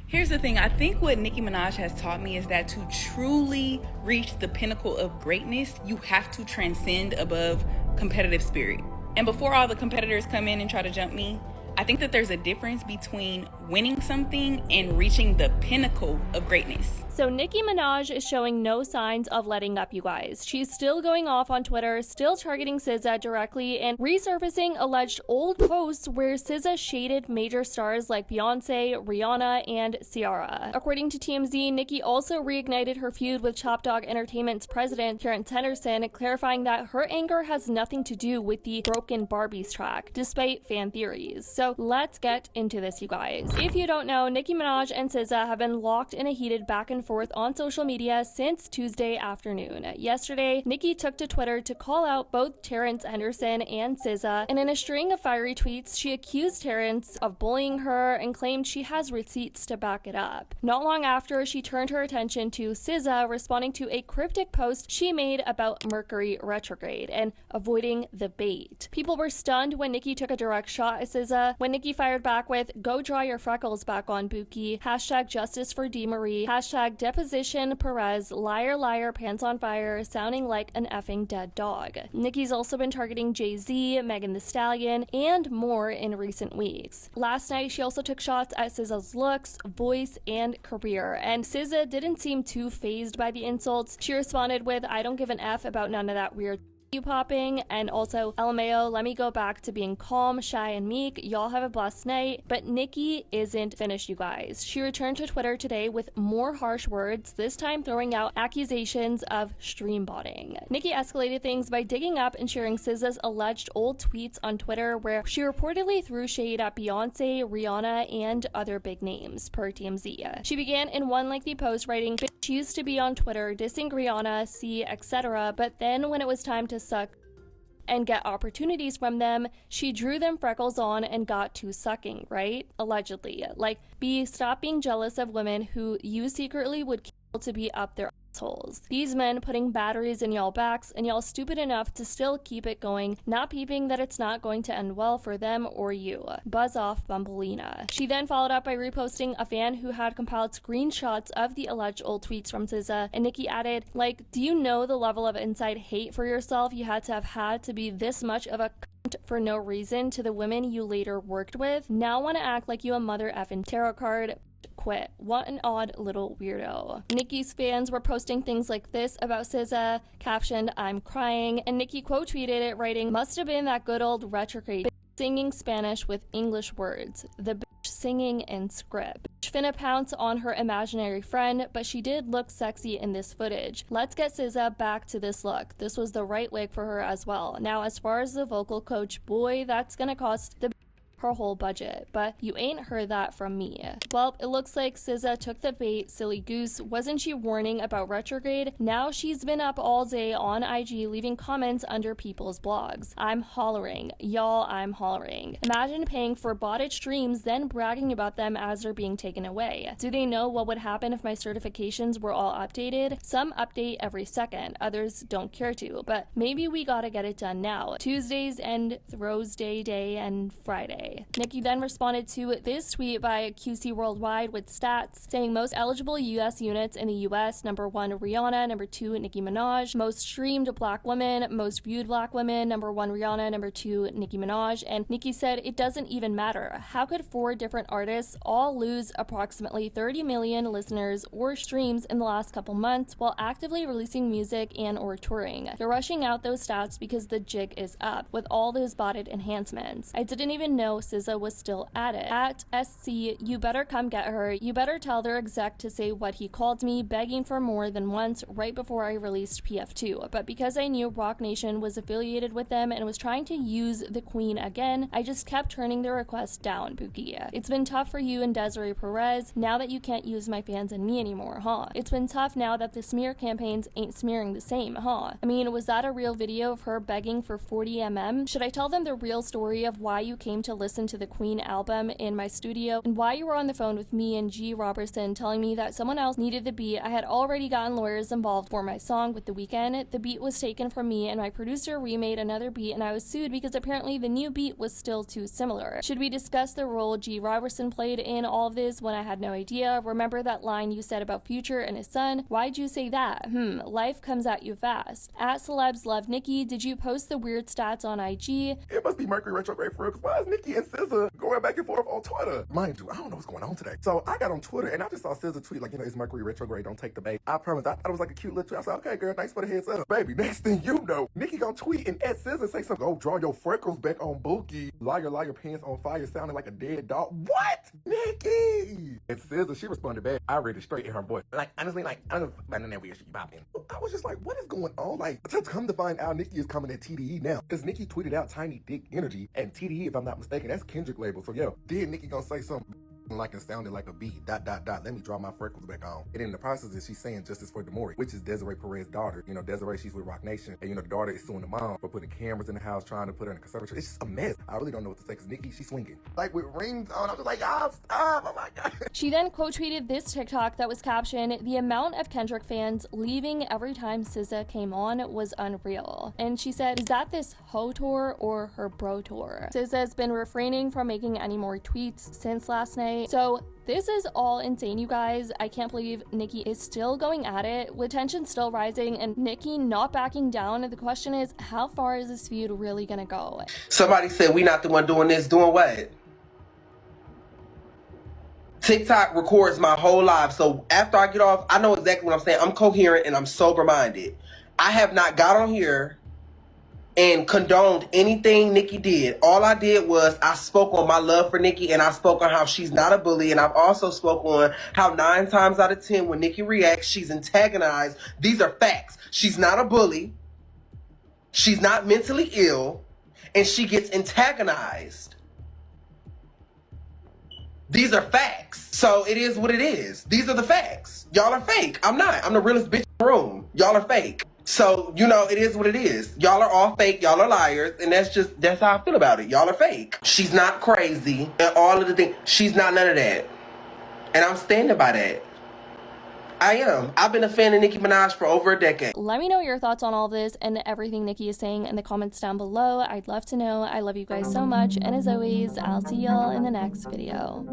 Here's the thing, I think what Nicki Minaj has taught me is that to truly reach the pinnacle of greatness, you have to transcend above competitive spirit. And before all the competitors come in and try to jump me, I think that there's a difference between winning something and reaching the pinnacle of greatness. So Nicki Minaj is showing no signs of letting up, you guys. She's still going off on Twitter, still targeting SZA directly, and resurfacing alleged old posts where SZA shaded major stars like Beyoncé, Rihanna, and Ciara. According to TMZ, Nicki also reignited her feud with Chop Dog Entertainment's president, Terrence Henderson, clarifying that her anger has nothing to do with the Broken Barbies track, despite fan theories. So let's get into this, you guys. If you don't know, Nicki Minaj and SZA have been locked in a heated back and forth on social media since Tuesday afternoon. Yesterday, Nicki took to Twitter to call out both Terrence Henderson and SZA, and in a string of fiery tweets, she accused Terrence of bullying her and claimed she has receipts to back it up. Not long after, she turned her attention to SZA, responding to a cryptic post she made about Mercury retrograde and avoiding the bait. People were stunned when Nicki took a direct shot at SZA, when Nicki fired back with, "Go draw your freckles back on, Buki," hashtag justice for DeMarie, hashtag deposition Perez, liar liar pants on fire, sounding like an effing dead dog. Nicki's also been targeting Jay-Z, Megan Thee Stallion, and more in recent weeks. Last night, she also took shots at SZA's looks, voice, and career, and SZA didn't seem too fazed by the insults. She responded with, "I don't give an F about none of that weird you popping," and also, "LMAO, let me go back to being calm, shy, and meek. Y'all have a blessed night." But Nicki isn't finished, you guys. She returned to Twitter today with more harsh words, this time throwing out accusations of stream botting. Nicki escalated things by digging up and sharing SZA's alleged old tweets on Twitter, where she reportedly threw shade at Beyoncé, Rihanna, and other big names, per TMZ. She began in one lengthy post writing, "She used to be on Twitter dissing Rihanna, C, etc., but then when it was time to suck and get opportunities from them, she drew them freckles on and got to sucking," right? Allegedly. Like, B, stop being jealous of women who you secretly would kill to be up their assholes. These men putting batteries in y'all backs, and y'all stupid enough to still keep it going, not peeping that it's not going to end well for them or you. Buzz off, Bumbleina. She then followed up by reposting a fan who had compiled screenshots of the alleged old tweets from SZA, and Nicki added, like, "Do you know the level of inside hate for yourself you had to be this much of a cunt for no reason to the women you later worked with? Now wanna act like you a mother effing tarot card? Quit. What an odd little weirdo." Nicki's fans were posting things like this about SZA, captioned, "I'm crying," and Nicki quote tweeted it, writing, "Must have been that good old retrograde bitch singing Spanish with English words. The bitch singing in script. Bitch finna pounce on her imaginary friend, but she did look sexy in this footage. Let's get SZA back to this look. This was the right wig for her as well. Now, as far as the vocal coach, boy, that's gonna cost the her whole budget, but you ain't heard that from me." Well, it looks like SZA took the bait, silly goose. Wasn't she warning about retrograde? Now she's been up all day on IG leaving comments under people's blogs. I'm hollering. Y'all, I'm hollering. Imagine paying for botted streams, then bragging about them as they're being taken away. Do they know what would happen if my certifications were all updated? Some update every second, others don't care to, but maybe we gotta get it done now. Tuesdays and Thursday day and Friday. Nicki then responded to this tweet by QC Worldwide with stats, saying most eligible US units in the US, number 1 Rihanna, number 2 Nicki Minaj, most streamed black women, most viewed black women, number 1 Rihanna, number 2 Nicki Minaj, and Nicki said it doesn't even matter. How could 4 different artists all lose approximately 30 million listeners or streams in the last couple months while actively releasing music and or touring? They're rushing out those stats because the jig is up with all those botted enhancements. I didn't even know SZA was still at it. At SC, you better come get her. You better tell their exec to say what he called me, begging for more than once right before I released PF2. But because I knew Roc Nation was affiliated with them and was trying to use the queen again, I just kept turning the request down, Buki. It's been tough for you and Desiree Perez now that you can't use my fans and me anymore, huh? It's been tough now that the smear campaigns ain't smearing the same, huh? I mean, was that a real video of her begging for 40 mm? Should I tell them the real story of why you came to listen listened to the Queen album in my studio, and while you were on the phone with me and G. Robertson telling me that someone else needed the beat, I had already gotten lawyers involved for my song with The Weeknd. The beat was taken from me, and my producer remade another beat, and I was sued because apparently the new beat was still too similar. Should we discuss the role G. Robertson played in all of this when I had no idea? Remember that line you said about Future and his son? Why'd you say that? Life comes at you fast. At Celebs Love Nicki, did you post the weird stats on IG? It must be Mercury retrograde for real, because why is Nicki and SZA going back and forth on Twitter? Mind you, I don't know what's going on today. So I got on Twitter and I just saw SZA tweet like, it's Mercury retrograde, don't take the bait. I promise, I thought it was like a cute little tweet. I said, okay girl, thanks for the heads up. Baby, next thing you know, Nicki gonna tweet and at SZA say something, go draw your freckles back on Bookie. Liar, liar, pants on fire, sounding like a dead dog. What? Nicki! And SZA, she responded back. I read it straight in her voice. Like, honestly, I don't know that weird shit you popping. I was just like, what is going on? Like, to come to find out, Nicki is coming at TDE now. Because Nicki tweeted out Tiny Dick Energy, and TDE, if I'm not mistaken, that's Kendrick label. So yeah, then Nicki gonna say something like it sounded like a beat, ... Let me draw my freckles back on. And in the process is she's saying justice for Demore, which is Desiree Perez's daughter. Desiree, she's with Rock Nation. And the daughter is suing the mom for putting cameras in the house, trying to put her in a conservatory. It's just a mess. I really don't know what to say, because Nicki, she's swinging. Like with rings on, I was like, oh, stop, oh my God. She then quote tweeted this TikTok that was captioned, "The amount of Kendrick fans leaving every time SZA came on was unreal." And she said, "Is that this hoe tour or her bro tour?" SZA's been refraining from making any more tweets since last night. So this is all insane, you guys. I can't believe Nicki is still going at it, with tension still rising and Nicki not backing down. The question is, how far is this feud really gonna go? Somebody said we not the one doing this. Doing what? TikTok records my whole life, so after I get off, I know exactly what I'm saying. I'm coherent and I'm sober-minded. I have not got on here and condoned anything Nicki did. All I did was I spoke on my love for Nicki, and I spoke on how she's not a bully, and I've also spoke on how 9 times out of 10 when Nicki reacts, she's antagonized. These are facts. She's not a bully. She's not mentally ill, and she gets antagonized. These are facts. So it is what it is. These are the facts. Y'all are fake. I'm not. I'm the realest bitch in the room. Y'all are fake. So, it is what it is. Y'all are all fake. Y'all are liars. And that's how I feel about it. Y'all are fake. She's not crazy. And all of the things. She's not none of that. And I'm standing by that. I am. I've been a fan of Nicki Minaj for over a decade. Let me know your thoughts on all of this and everything Nicki is saying in the comments down below. I'd love to know. I love you guys so much. And as always, I'll see y'all in the next video.